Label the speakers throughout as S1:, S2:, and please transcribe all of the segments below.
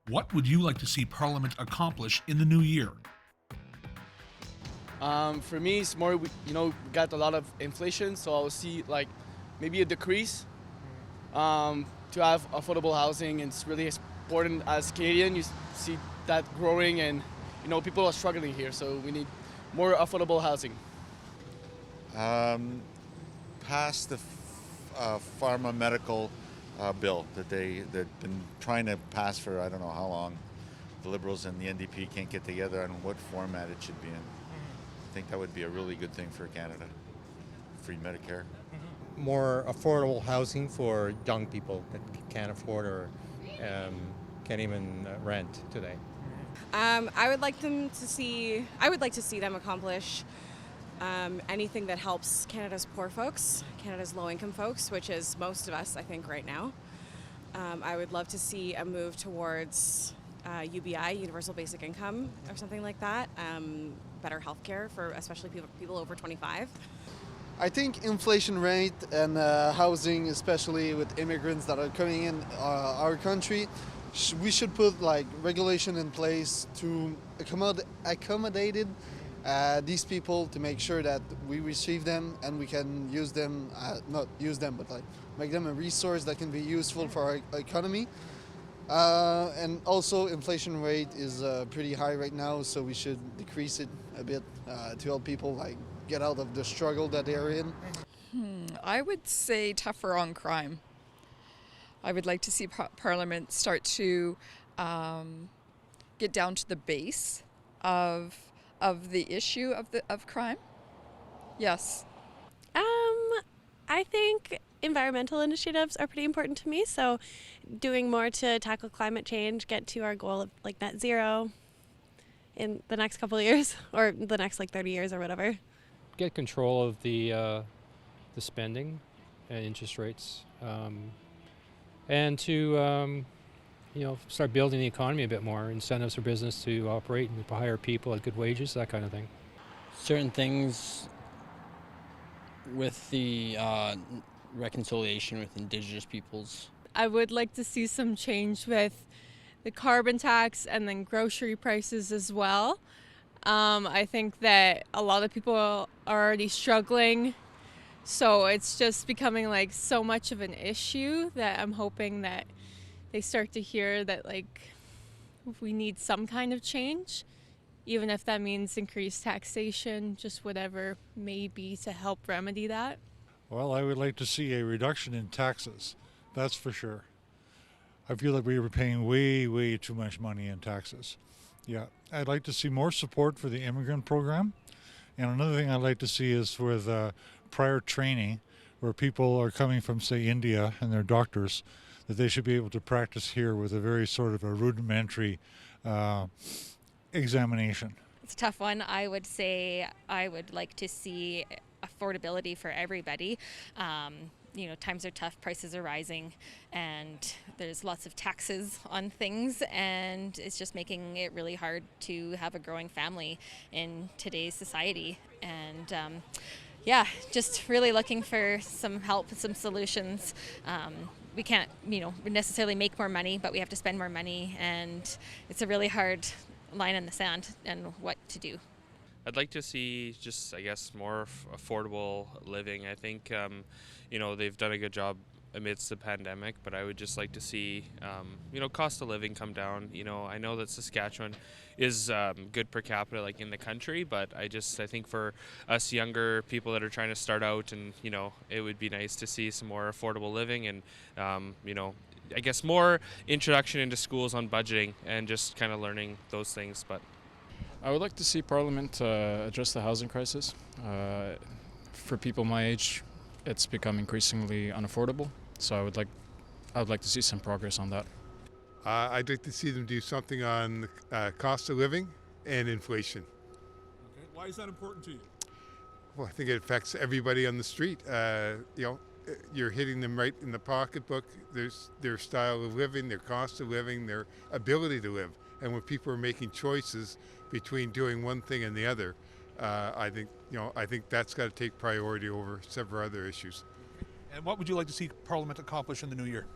S1: What would you like to see Parliament accomplish in the new year?
S2: For me, it's more, we got a lot of inflation, so I'll see like maybe a decrease to have affordable housing. And it's really important as Canadian. You see that growing, and people are struggling here, so we need more affordable housing.
S3: Um, Pass the pharma medical bill that they've been trying to pass for I don't know how long. The Liberals and the NDP can't get together on what format it should be in. I think that would be a really good thing for Canada. Free Medicare.
S4: More affordable housing for young people that can't afford or can't even rent today.
S5: I would like to see them accomplish anything that helps Canada's poor folks, Canada's low-income folks, which is most of us, I think, right now. I would love to see a move towards UBI, Universal Basic Income, or something like that. Better health care for especially people over 25.
S6: I think inflation rate and housing, especially with immigrants that are coming in our country, we should put like regulation in place to accommodate these people, to make sure that we receive them and we can use them, not use them, but like make them a resource that can be useful for our economy. And also inflation rate is pretty high right now, so we should decrease it a bit to help people like get out of the struggle that they're in.
S7: I would say tougher on crime. I would like to see Parliament start to get down to the base of the issue of crime. Yes.
S8: I think environmental initiatives are pretty important to me. So doing more to tackle climate change, get to our goal of like net zero in the next couple of years, or the next like 30 years or whatever.
S9: Get control of the spending and interest rates, and to start building the economy a bit more. Incentives for business to operate and to hire people at good wages, that kind of thing.
S10: Certain things with the reconciliation with Indigenous peoples.
S11: I would like to see some change with the carbon tax and then grocery prices as well. I think that a lot of people are already struggling, so it's just becoming like so much of an issue that I'm hoping that they start to hear that like we need some kind of change, even if that means increased taxation, just whatever may be to help remedy that.
S12: Well, I would like to see a reduction in taxes, that's for sure. I feel like we were paying way too much money in taxes. Yeah, I'd like to see more support for the immigrant program. And another thing I'd like to see is with prior training, where people are coming from, say, India and they're doctors, that they should be able to practice here with a very sort of a rudimentary examination.
S13: It's a tough one. I would say I would like to see affordability for everybody. Times are tough, prices are rising, and there's lots of taxes on things, and it's just making it really hard to have a growing family in today's society. And just really looking for some help, some solutions. We can't, necessarily make more money, but we have to spend more money, and it's a really hard line in the sand and what to do.
S14: I'd like to see just, I guess, more affordable living. I think, they've done a good job amidst the pandemic, but I would just like to see, cost of living come down. I know that Saskatchewan is good per capita, like in the country, but I think for us younger people that are trying to start out, and, it would be nice to see some more affordable living and, I guess more introduction into schools on budgeting and just kind of learning those things. But
S15: I would like to see Parliament address the housing crisis. For people my age, it's become increasingly unaffordable. So I would like to see some progress on that.
S16: I'd like to see them do something on cost of living and inflation.
S1: Okay. Why is that important to you?
S16: Well, I think it affects everybody on the street. You're hitting them right in the pocketbook. There's their style of living, their cost of living, their ability to live. And when people are making choices between doing one thing and the other, I think that's got to take priority over several other issues.
S1: And what would you like to see Parliament accomplish in the new year?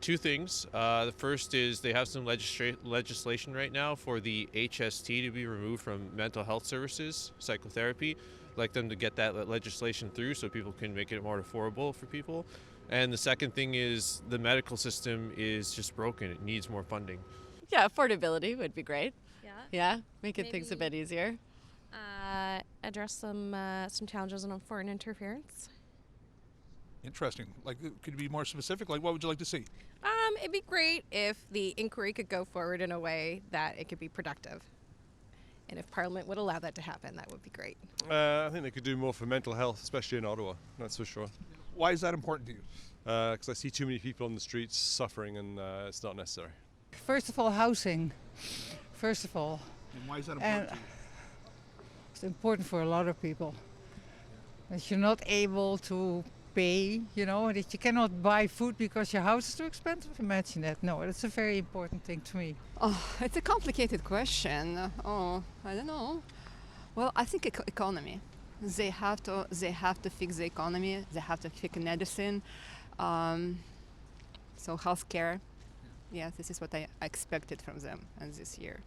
S17: Two things. The first is they have some legislation right now for the HST to be removed from mental health services, psychotherapy. I'd like them to get that legislation through so people can make it more affordable for people. And the second thing is the medical system is just broken. It needs more funding.
S18: Yeah, affordability would be great.
S19: Yeah.
S18: Yeah, making things a bit easier.
S19: Address some challenges on foreign interference.
S1: Interesting. Like, could you be more specific? Like, what would you like to see?
S19: It'd be great if the inquiry could go forward in a way that it could be productive. And if Parliament would allow that to happen, that would be great.
S20: I think they could do more for mental health, especially in Ottawa, that's for sure.
S1: Why is that important to you?
S20: Because I see too many people on the streets suffering and it's not necessary.
S21: First of all, housing. First of all.
S1: And why is that important to you?
S21: It's important for a lot of people. That you're not able to pay, that you cannot buy food because your house is too expensive. Imagine that. No, that's a very important thing to me.
S22: Oh, it's a complicated question. I don't know. Well, I think economy. They have to fix the economy. They have to fix medicine. So healthcare. Yeah, this is what I expected from them and this year.